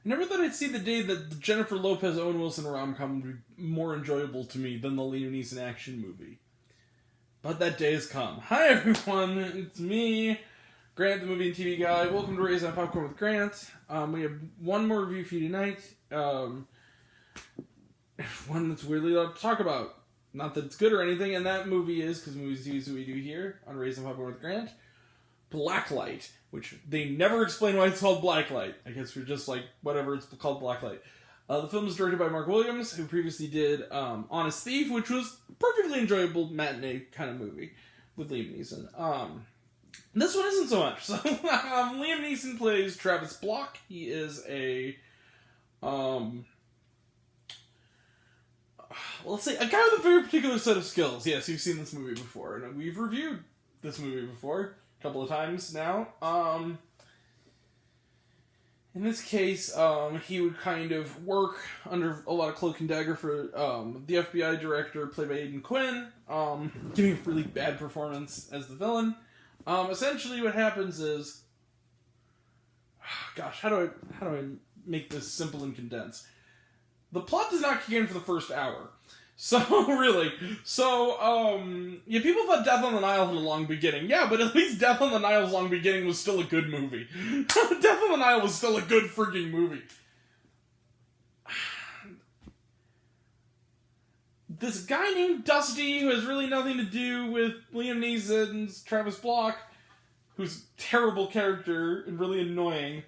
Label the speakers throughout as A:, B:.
A: I never thought I'd see the day that the Jennifer Lopez Owen Wilson rom-com would be more enjoyable to me than the Liam Neeson action movie. But that day has come. Hi everyone, it's me, Grant, the movie and TV guy. Welcome to Raising Popcorn with Grant. We have one more review for you tonight. One that's weirdly loud to talk about. Not that it's good or anything, and that movie is, because movies is what we do here on Raising Popcorn with Grant, Blacklight, which they never explain why it's called Blacklight. I guess we're just like, whatever, it's called Blacklight. The film is directed by Mark Williams, who previously did Honest Thief, which was a perfectly enjoyable matinee kind of movie with Liam Neeson. This one isn't so much. So Liam Neeson plays Travis Block. He is a let's say a guy with a very particular set of skills. Yes, you've seen this movie before, and we've reviewed this movie before a couple of times now. In this case, he would kind of work under a lot of cloak and dagger for the FBI director, played by Aidan Quinn, giving a really bad performance as the villain. Essentially, what happens is, gosh, how do I make this simple and condensed? The plot does not kick in for the first hour. So, really. So, yeah, people thought Death on the Nile had a long beginning. Yeah, but at least Death on the Nile's long beginning was still a good movie. Death on the Nile was still a good freaking movie. This guy named Dusty, who has really nothing to do with Liam Neeson's Travis Block, who's a terrible character and really annoying,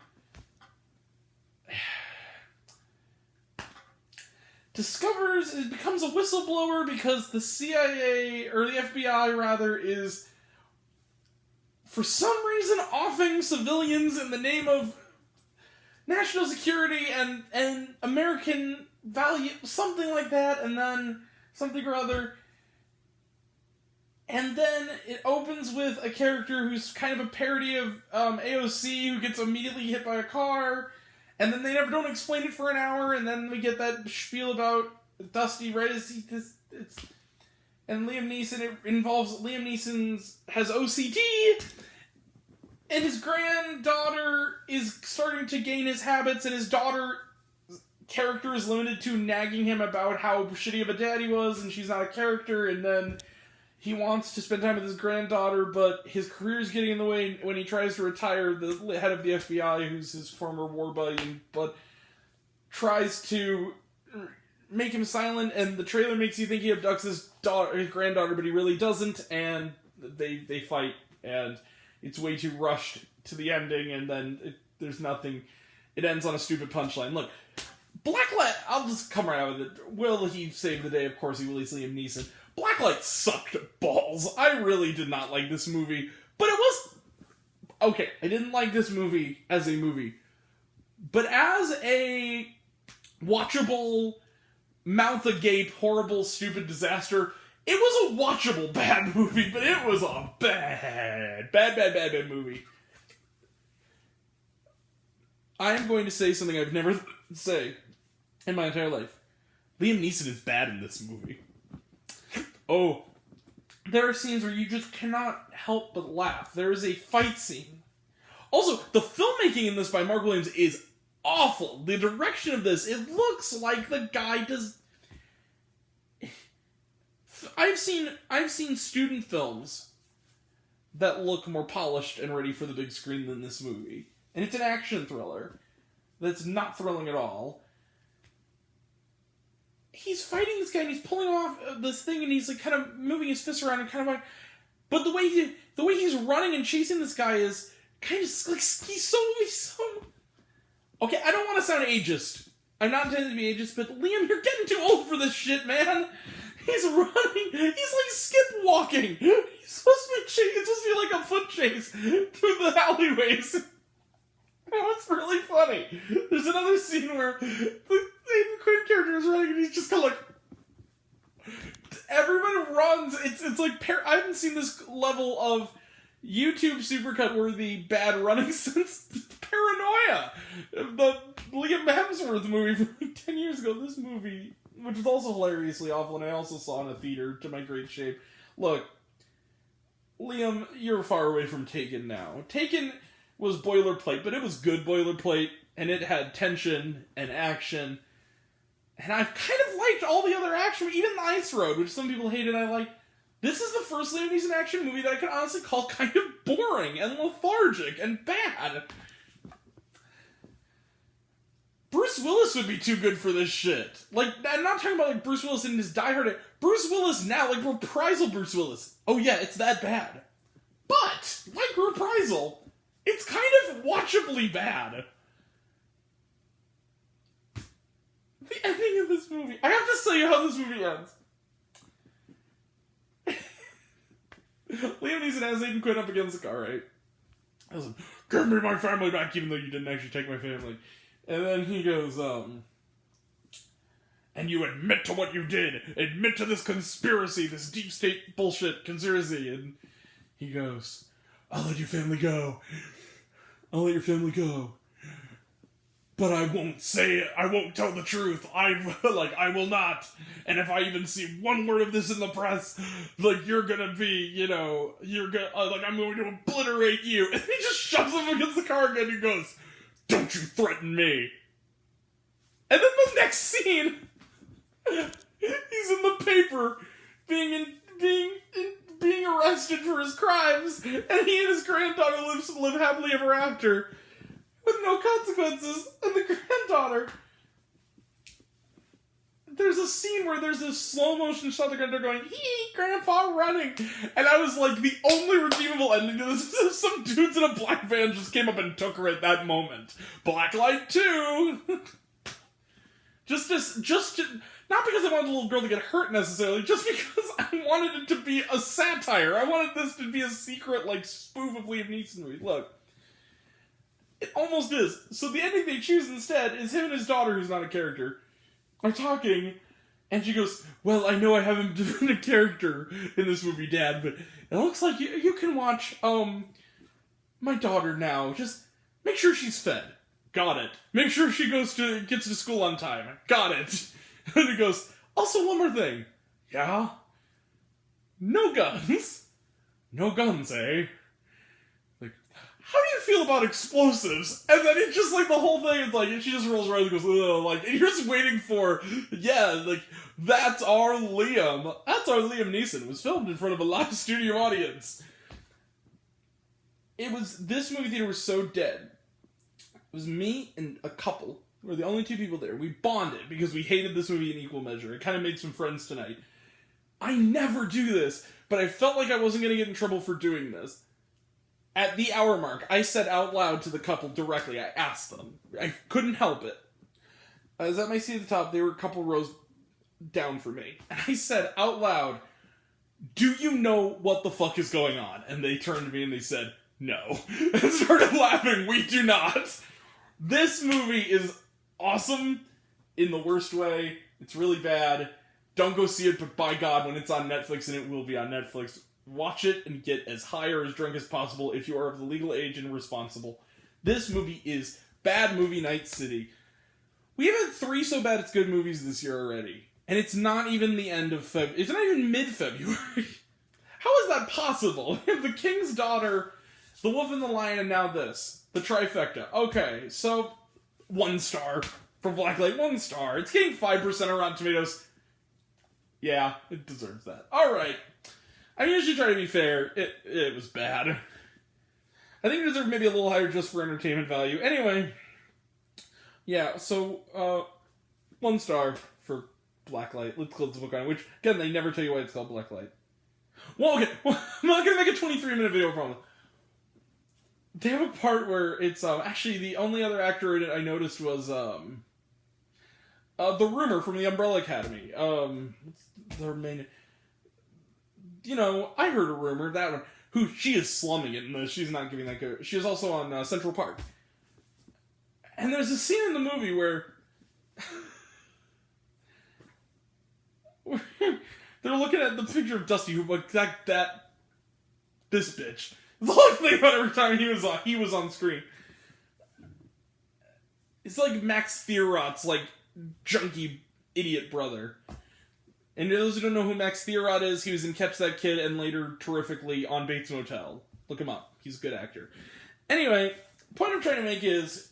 A: it becomes a whistleblower because the CIA, or the FBI rather, is for some reason offing civilians in the name of national security and American value, something like that, and then something or other. And then it opens with a character who's kind of a parody of AOC, who gets immediately hit by a car. And then they never don't explain it for an hour, and then we get that spiel about Dusty right as and Liam Neeson. It involves Liam Neeson's has OCD, and his granddaughter is starting to gain his habits, and his daughter character is limited to nagging him about how shitty of a dad he was, and she's not a character, and then he wants to spend time with his granddaughter, but his career is getting in the way when he tries to retire. The head of the FBI, who's his former war buddy, but tries to make him silent, and the trailer makes you think he abducts his granddaughter, but he really doesn't, and they fight, and it's way too rushed to the ending, and then there's nothing. It ends on a stupid punchline. Look, Blacklight, I'll just come right out with it. Will he save the day? Of course he will. He's Liam Neeson. Blacklight sucked balls. I really did not like this movie, but it was okay. I didn't like this movie as a movie, but as a watchable, mouth agape, horrible, stupid disaster, it was a watchable bad movie. But it was a bad movie. I am going to say something I've never say in my entire life. Liam Neeson is bad in this movie. Oh, there are scenes where you just cannot help but laugh. There is a fight scene. Also, the filmmaking in this by Mark Williams is awful. The direction of this, it looks like the guy does... I've seen student films that look more polished and ready for the big screen than this movie. And it's an action thriller that's not thrilling at all. He's fighting this guy and he's pulling off this thing and he's like kind of moving his fists around and kind of like, but the way he's running and chasing this guy is kind of like he's so okay. I don't want to sound ageist. I'm not intending to be ageist, but Liam, you're getting too old for this shit, man. He's running. He's like skip walking. He's supposed to be it's supposed to be like a foot chase through the alleyways. It's really funny. There's another scene where the Quinn character is running and he's just kind of like... Everyone runs. It's like... I haven't seen this level of YouTube supercut worthy bad running since Paranoia. The Liam Hemsworth movie from like 10 years ago. This movie, which is also hilariously awful, and I also saw in a theater to my great shame. Look, Liam, you're far away from Taken now. Taken was boilerplate, but it was good boilerplate. and it had tension and action. And I've kind of liked all the other action, even the Ice Road, which some people hated, I like. This is the first Liam Neeson action movie that I could honestly call kind of boring and lethargic and bad. Bruce Willis would be too good for this shit. Like, I'm not talking about like Bruce Willis in his Die Hard. Bruce Willis now, like reprisal Bruce Willis. Oh yeah, it's that bad. But, like reprisal, it's kind of watchably bad. The ending of this movie. I have to tell you how this movie ends. Liam Neeson has Aiden Quinn up against the car, right? Listen, give me my family back, even though you didn't actually take my family. And then he goes, and you admit to what you did. Admit to this conspiracy, this deep state bullshit conspiracy. And he goes, I'll let your family go. I'll let your family go. But I won't say it. I won't tell the truth. I will not. And if I even see one word of this in the press, like, you're gonna be, I'm going to obliterate you. And he just shoves him against the car again and he goes, don't you threaten me. And then the next scene, he's in the paper being arrested for his crimes, and he and his granddaughter live happily ever after. With no consequences, and the granddaughter... There's a scene where there's this slow motion shot of the granddaughter going, hee, grandpa running! And I was like, the only redeemable ending to this is if some dudes in a black van just came up and took her at that moment. Blacklight 2! just not because I wanted the little girl to get hurt necessarily, just because I wanted it to be a satire. I wanted this to be a secret, like, spoof of Liam Neeson movie. Look. It almost is. So the ending they choose instead is him and his daughter, who's not a character, are talking, and she goes, well, I know I haven't been a character in this movie, Dad, but it looks like you can watch, my daughter now. Just make sure she's fed. Got it. Make sure she gets to school on time. Got it. And he goes, also one more thing. Yeah? No guns. No guns, eh? How do you feel about explosives? And then it's just like the whole thing is like, and she just rolls around and goes, ugh, like, and you're just waiting for, yeah, like, that's our Liam. That's our Liam Neeson. It was filmed in front of a live studio audience. This movie theater was so dead. It was me and a couple. We were the only two people there. We bonded because we hated this movie in equal measure. It kind of made some friends tonight. I never do this, but I felt like I wasn't going to get in trouble for doing this. At the hour mark, I said out loud to the couple directly, I asked them. I couldn't help it. I was at my seat at the top, they were a couple rows down from me. And I said out loud, do you know what the fuck is going on? And they turned to me and they said, no. And started laughing, we do not. This movie is awesome in the worst way. It's really bad. Don't go see it, but by God, when it's on Netflix, and it will be on Netflix, watch it and get as high or as drunk as possible if you are of the legal age and responsible. This movie is Bad Movie Night City. We have had 3 so bad it's good movies this year already. And it's not even the end of February. It's not even mid-February. How is that possible? The King's Daughter, The Wolf and the Lion, and now this. The trifecta. Okay, so 1 star for Blacklight. 1 star. It's getting 5% on Rotten Tomatoes. Yeah, it deserves that. Alright. I usually try to be fair. It was bad. I think it deserved maybe a little higher just for entertainment value. Anyway, yeah, so, 1 star for Blacklight. Let's close the book on it, which, again, they never tell you why it's called Blacklight. Well, okay, well, I'm not gonna make a 23-minute video from it. They have a part where it's, actually, the only other actor in it I noticed was, the Rumor from the Umbrella Academy. What's their main... You know, I heard a rumor, that one, who, she is slumming it in this, she's not giving that good. She is also on Central Park. And there's a scene in the movie where they're looking at the picture of Dusty, who, like, this bitch. The whole thing about every time he was on screen. It's like Max Theorot's, like, junky idiot brother. And those who don't know who Max Theorot is, he was in Catch That Kid and later terrifically on Bates Motel. Look him up. He's a good actor. Anyway, The point I'm trying to make is,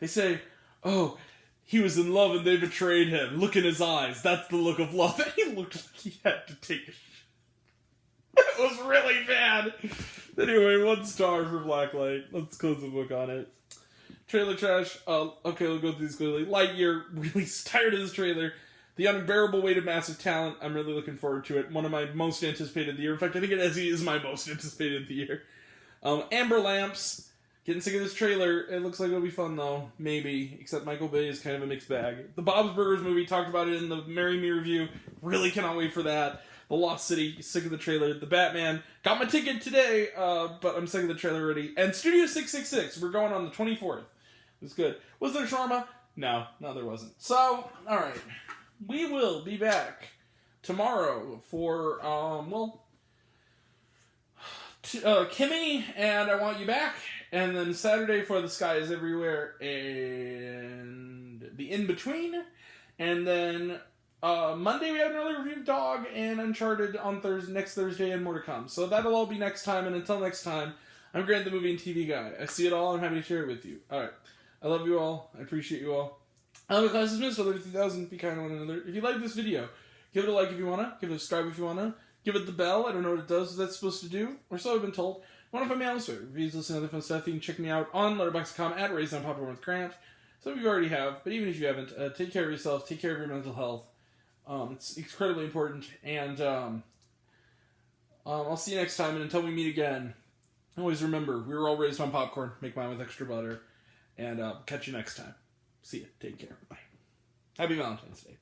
A: they say, oh, he was in love and they betrayed him. Look in his eyes. That's the look of love. And he looked like he had to take a shit. It was really bad. Anyway, 1 star for Blacklight. Let's close the book on it. Trailer trash. Okay, we'll go through these quickly. Lightyear. Really tired of this trailer. The Unbearable Weight of Massive Talent. I'm really looking forward to it. One of my most anticipated of the year. In fact, I think it is my most anticipated of the year. Amber Lamps. Getting sick of this trailer. It looks like it'll be fun, though. Maybe. Except Michael Bay is kind of a mixed bag. The Bob's Burgers movie. Talked about it in the Marry Me review. Really cannot wait for that. The Lost City. Sick of the trailer. The Batman. Got my ticket today, but I'm sick of the trailer already. And Studio 666. We're going on the 24th. It was good. Was there shawarma? No, there wasn't. So, alright. We will be back tomorrow for, Kimmy and I Want You Back. And then Saturday for The Sky Is Everywhere and The In-Between. And then Monday we have an early review of Dog and Uncharted on next Thursday and more to come. So that'll all be next time. And until next time, I'm Grant the Movie and TV Guy. I see it all. I'm happy to share it with you. Alright. I love you all. I appreciate you all. I'm a class dismissed. I love you 3000. Be kind to one another. If you like this video, give it a like if you want to. Give it a subscribe if you want to. Give it the bell. I don't know what it does. That's supposed to do. Or so I've been told. Want to find me on Twitter? Reviews, listen to other fun stuff. You can check me out on Letterboxd.com at RaisedOnPopcorn with Grant. Some of you already have, but even if you haven't, take care of yourself. Take care of your mental health. It's incredibly important. And I'll see you next time. And until we meet again, always remember, we were all raised on popcorn. Make mine with extra butter. And catch you next time. See ya. Take care. Bye. Happy Valentine's Day.